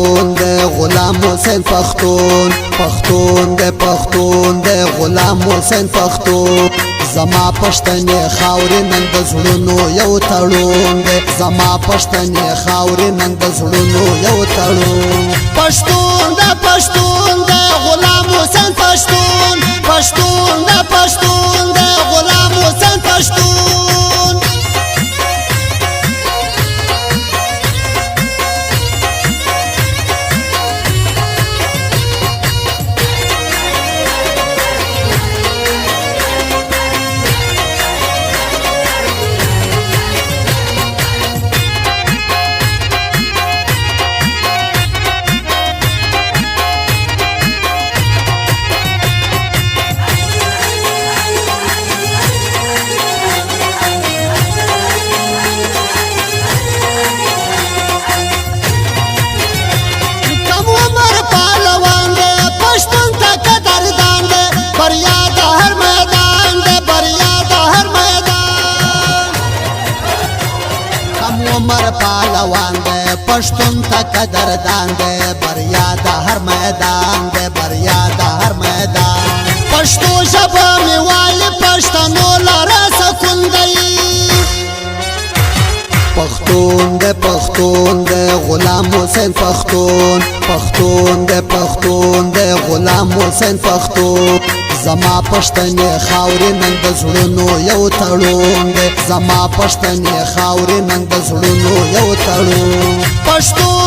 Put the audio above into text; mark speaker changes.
Speaker 1: پښتون د غلام حسین پښتون پښتون د غلام حسین پښتون زما پښتنې خاورې نن د زړونو یو تړون دی زما پښتنې خاورې نن د زړونو یو تړون پښتون د غلام حسین پښتون پښتون د غلام حسین پښتون عمر پهلوان دی پښتون ته قدردان دی بریا د هر میدان دی بریا د هر میدان پښتو ژبه مې وایي پښتنو لره سکون دی پښتون دی غلام حسین پښتون پښتون دی غلام حسین پښتون زما پښتنې خاورې نن د زړونو یو تړون دی زما پښتنې خاورې نن د زړونو یو تړون پښتون